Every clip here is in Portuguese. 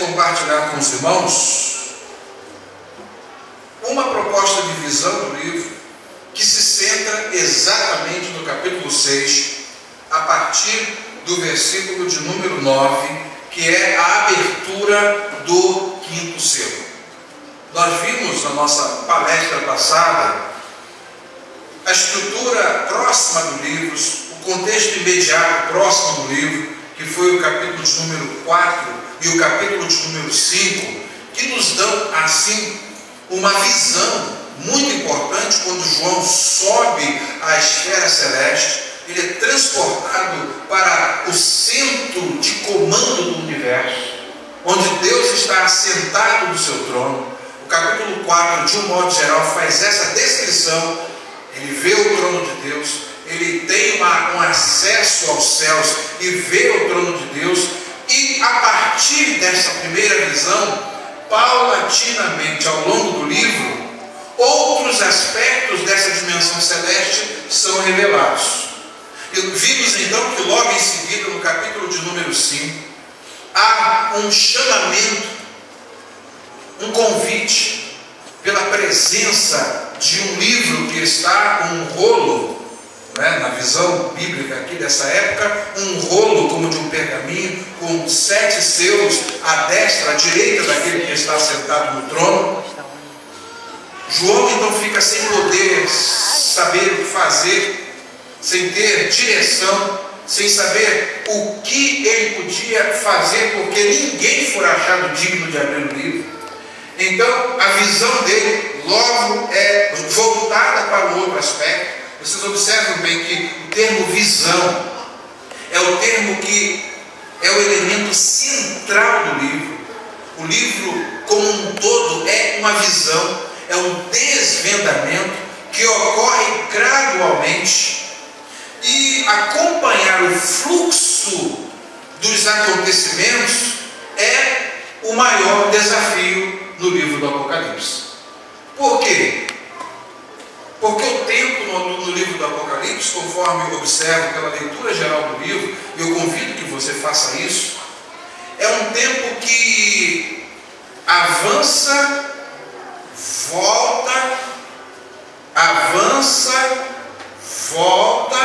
compartilhar com os irmãos uma proposta de visão do livro que se centra exatamente no capítulo 6, a partir do versículo de número 9, que é a abertura do quinto selo. Nós vimos na nossa palestra passada a estrutura próxima do livro, o contexto imediato próximo do livro, que foi o capítulo de número 4 e o capítulo de número 5, que nos dão assim uma visão muito importante. Quando João sobe à esfera celeste, ele é transportado para o centro de comando do universo, onde Deus está assentado no seu trono. O capítulo 4, de um modo geral, faz essa descrição. Ele vê o trono de Deus, ele tem um acesso aos céus e vê o trono de Deus, e a partir dessa primeira visão, paulatinamente ao longo do livro, outros aspectos dessa dimensão celeste são revelados. E vimos então que logo em seguida, no capítulo de número 5, há um chamamento, um convite pela presença de um livro que está com um rolo, na visão bíblica aqui dessa época, um rolo como de um pergaminho, com 7 selos à destra, à direita daquele que está sentado no trono. João então fica sem poder saber o que fazer, sem ter direção, sem saber o que ele podia fazer, porque ninguém for achado digno de abrir o livro. Então a visão dele logo é voltada para o outro aspecto. Vocês observam bem que o termo visão é o termo que é o elemento central do livro. O livro como um todo é uma visão, é um desvendamento que ocorre gradualmente, e acompanhar o fluxo dos acontecimentos é o maior desafio no livro do Apocalipse. Por quê? Porque o tempo no livro do Apocalipse, conforme eu observo pela leitura geral do livro, e eu convido que você faça isso, é um tempo que avança, volta, avança, volta,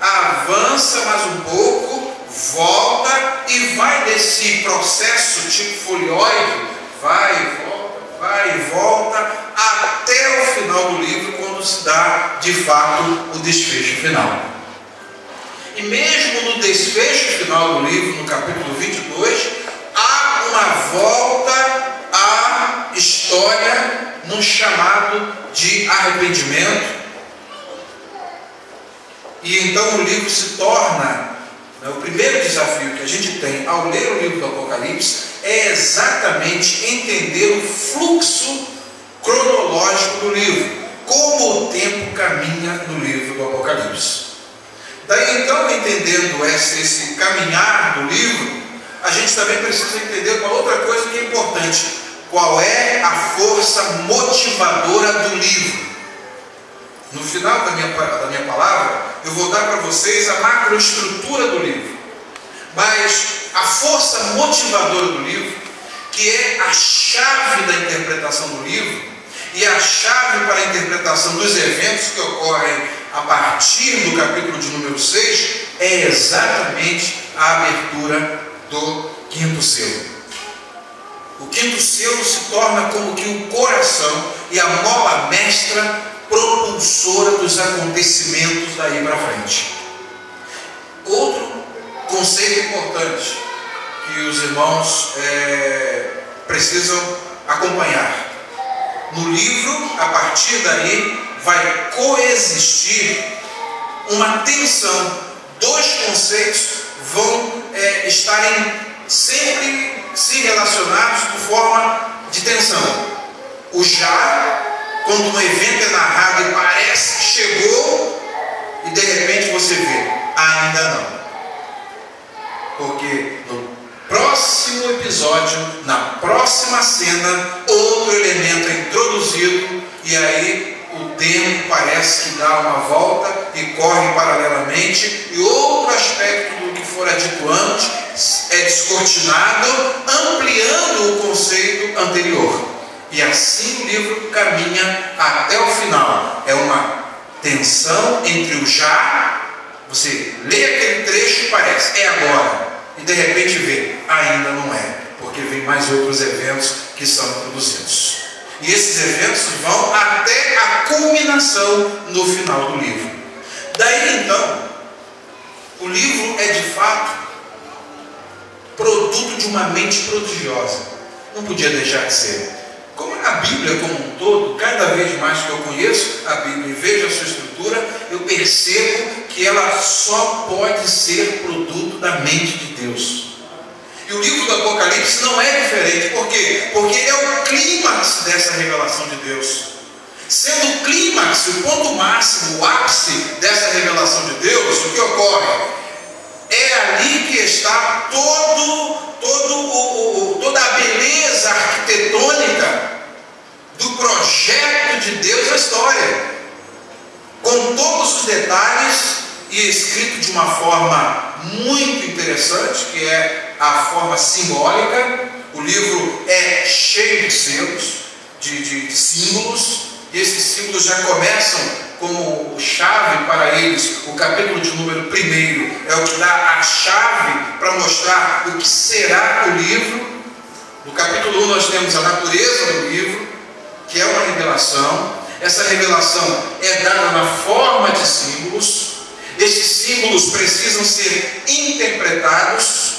avança mais um pouco, volta, e vai desse processo tipo folioide, vai e volta, até o final do livro, quando se dá de fato o desfecho final. E mesmo no desfecho final do livro, no capítulo 22, há uma volta à história num chamado de arrependimento. E então o livro se torna, o primeiro desafio que a gente tem ao ler o livro do Apocalipse é exatamente entender o fluxo cronológico do livro, como o tempo caminha no livro do Apocalipse. Daí então, entendendo esse caminhar do livro, a gente também precisa entender uma outra coisa que é importante: qual é a força motivadora do livro. No final da minha palavra, eu vou dar para vocês a macroestrutura do livro, mas a força motivadora do livro, que é a chave da interpretação do livro e a chave para a interpretação dos eventos que ocorrem a partir do capítulo de número 6, é exatamente a abertura do quinto selo. O quinto selo se torna como que o coração e a mola mestra propulsora dos acontecimentos daí para frente. Outro conceito importante que os irmãos precisam acompanhar: no livro, a partir daí, vai coexistir uma tensão. Dois conceitos vão estarem sempre se relacionados por forma de tensão. O já, quando um evento é narrado e parece que chegou, e de repente você vê, ainda não. Porque no próximo episódio, na próxima cena, outro elemento é introduzido, e aí o tempo parece que dá uma volta e corre paralelamente, e outro aspecto do que fora dito antes é descortinado, ampliando o conceito anterior. E assim o livro caminha até o final. É uma tensão entre o já, você lê aquele trecho e parece, é agora. E de repente vê, ainda não é, porque vem mais outros eventos que são introduzidos. E esses eventos vão até a culminação no final do livro. Daí então, o livro é de fato produto de uma mente prodigiosa. Não podia deixar de ser. Como a Bíblia como um todo, cada vez mais que eu conheço a Bíblia e vejo a sua estrutura, eu percebo que ela só pode ser produto da mente de Deus. E o livro do Apocalipse não é diferente. Por quê? Porque é o clímax dessa revelação de Deus. Sendo o clímax, o ponto máximo, o ápice dessa revelação de Deus, o que ocorre? É ali que está toda a beleza arquitetônica do projeto de Deus na história, com todos os detalhes e escrito de uma forma muito interessante, que é a forma simbólica. O livro é cheio de selos, de símbolos, e esses símbolos já começam como chave para eles. O capítulo de número 1 é o que dá a chave para mostrar o que será o livro. No capítulo 1 nós temos a natureza do livro, que é uma revelação. Essa revelação é dada na forma de símbolos. Esses símbolos precisam ser interpretados.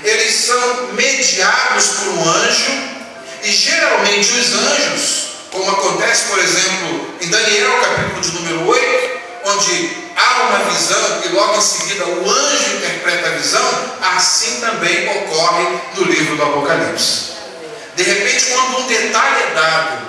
Eles são mediados por um anjo. E geralmente os anjos, como acontece, por exemplo, em Daniel, capítulo de número 8, onde há uma visão e logo em seguida o anjo interpreta a visão, assim também ocorre no livro do Apocalipse. De repente, quando um detalhe é dado,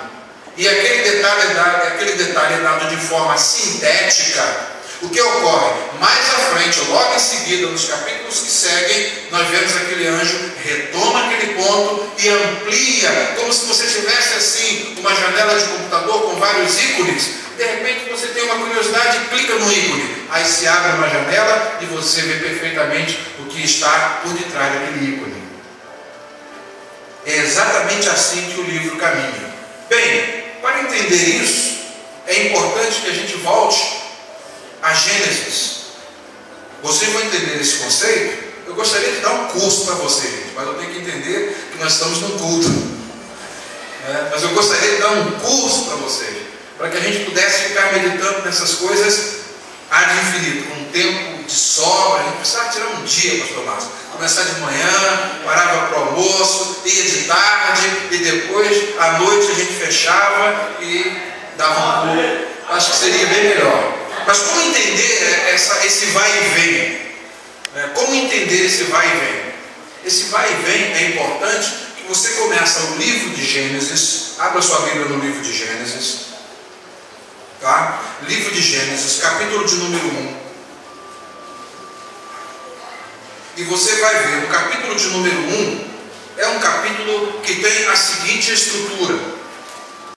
e aquele detalhe é dado de forma sintética, o que ocorre? Mais à frente, logo em seguida, nos capítulos que seguem, nós vemos aquele anjo retoma aquele ponto e amplia, como se você tivesse assim, uma janela de computador com vários ícones. De repente você tem uma curiosidade, clica no ícone, aí se abre uma janela e você vê perfeitamente o que está por detrás daquele ícone. É exatamente assim que o livro caminha. Bem, para entender isso, é importante que a gente volte a Gênesis. Vocês vão entender esse conceito. Eu gostaria de dar um curso para vocês, mas eu tenho que entender que nós estamos num culto. Mas eu gostaria de dar um curso para vocês, para que a gente pudesse ficar meditando nessas coisas ad infinito, com um tempo de sobra. A gente precisava tirar um dia, pastor Márcio. Começar de manhã, parava para o almoço, ia de tarde, e depois, à noite, a gente fechava e dava um pulo. Acho que seria bem melhor. Mas como entender esse vai e vem? Como entender esse vai e vem? Esse vai e vem é importante que você começa o livro de Gênesis. Abra sua Bíblia no livro de Gênesis. Tá? Livro de Gênesis, capítulo de número 1. E você vai ver, o capítulo de número 1 é um capítulo que tem a seguinte estrutura.